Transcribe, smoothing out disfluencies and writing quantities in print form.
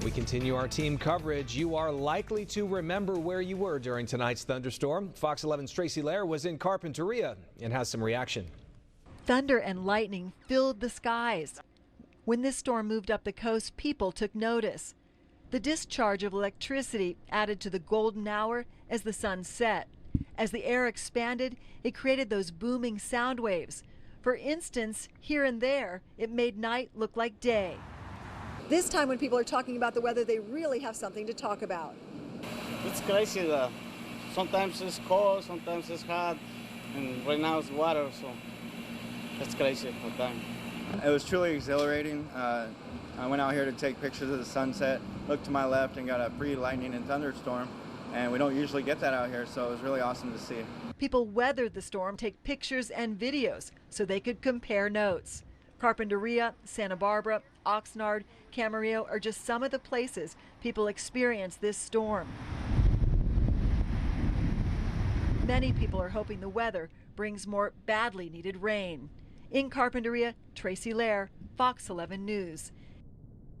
We continue our team coverage. You are likely to remember where you were during tonight's thunderstorm. Fox 11's Tracy Lair was in Carpinteria and has some reaction. Thunder and lightning filled the skies. When this storm moved up the coast, people took notice. The discharge of electricity added to the golden hour as the sun set. As the air expanded, it created those booming sound waves. For instance, here and there, it made night look like day. This time when people are talking about the weather, they really have something to talk about. It's crazy. Sometimes it's cold, sometimes it's hot, and right now it's water, so it's crazy all the time. It was truly exhilarating. I went out here to take pictures of the sunset, looked to my left and got a pre-lightning and thunderstorm, and we don't usually get that out here, so it was really awesome to see. People weathered the storm, take pictures and videos so they could compare notes. Carpinteria, Santa Barbara, Oxnard, Camarillo are just some of the places people experienced this storm. Many people are hoping the weather brings more badly needed rain. In Carpinteria, Tracy Lair, Fox 11 News.